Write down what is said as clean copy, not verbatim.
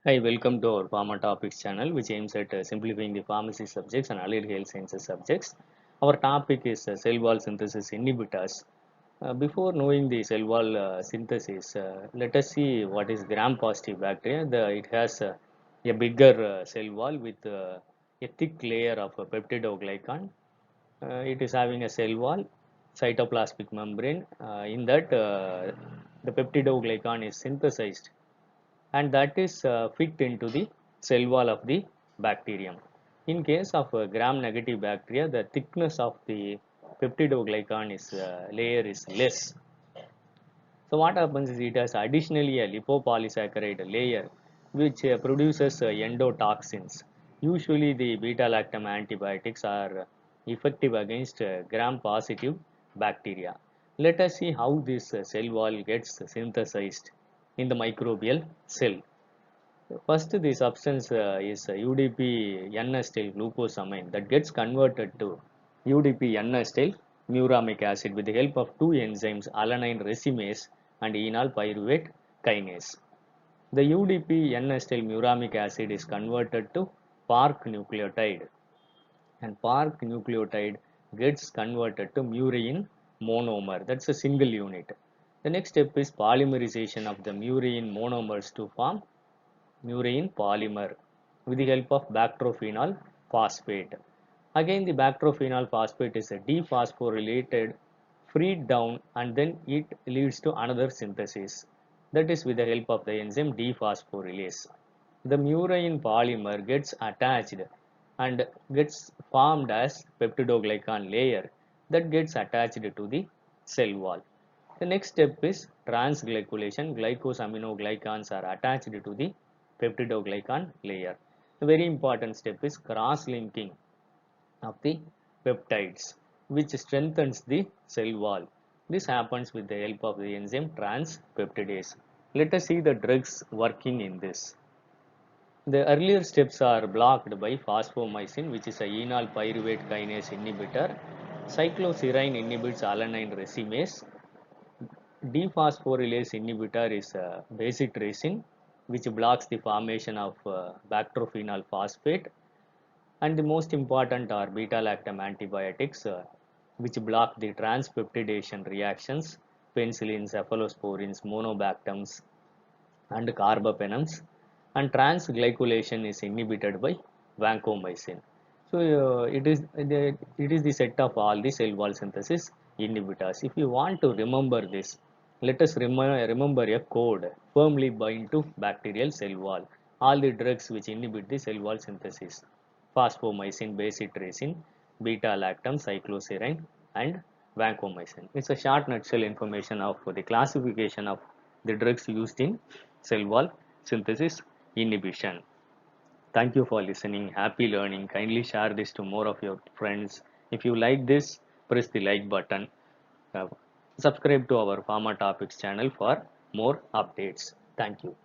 Hi, welcome to our Pharma Topics channel, which aims at simplifying the pharmacy subjects and allied health sciences subjects. Our topic is cell wall synthesis inhibitors. Before knowing the cell wall synthesis, let us see what is gram-positive bacteria. It has a bigger cell wall with a thick layer of peptidoglycan. It is having a cell wall, cytoplasmic membrane. In that, the peptidoglycan is synthesized and that is fit into the cell wall of the bacterium. In case of gram-negative bacteria, the thickness of the peptidoglycan layer is less. So what happens is it has additionally a lipopolysaccharide layer which produces endotoxins. Usually the beta-lactam antibiotics are effective against gram-positive bacteria. Let us see how this cell wall gets synthesized in the microbial cell. First, the substance is UDP N-acetyl glucosamine that gets converted to UDP N-acetyl muramic acid with the help of two enzymes alanine racemase and enol pyruvate kinase. The UDP N-acetyl muramic acid is converted to PARC nucleotide and PARC nucleotide gets converted to murine monomer. That's a single unit. The next step is polymerization of the murine monomers to form murine polymer with the help of bactrophenol phosphate. Again, the bactrophenol phosphate is a dephosphorylated, freed down, and then it leads to another synthesis. That is with the help of the enzyme dephosphorylase. The murine polymer gets attached and gets formed as peptidoglycan layer that gets attached to the cell wall. The next step is transglycolation. Glycosaminoglycans are attached to the peptidoglycan layer. A very important step is cross-linking of the peptides, which strengthens the cell wall. This happens with the help of the enzyme transpeptidase. Let us see the drugs working in this. The earlier steps are blocked by phosphomycin, which is a enol pyruvate kinase inhibitor. Cycloserine inhibits alanine racemase. Dephosphorylase inhibitor is bacitracin, which blocks the formation of bactrophenol phosphate. And the most important are beta-lactam antibiotics, which block the transpeptidation reactions, penicillin, cephalosporins, monobactams, and carbapenems. And transglycolation is inhibited by vancomycin. So it is the set of all the cell wall synthesis inhibitors. If you want to remember this, let us remember a code firmly bind to bacterial cell wall. All the drugs which inhibit the cell wall synthesis: phosphomycin, bacitracin, beta-lactam, cycloserine, and vancomycin. It's a short nutshell information of the classification of the drugs used in cell wall synthesis inhibition. Thank you for listening. Happy learning. Kindly share this to more of your friends. If you like this, press the like button. Uh, Subscribe to our Pharma Topics channel for more updates. Thank you.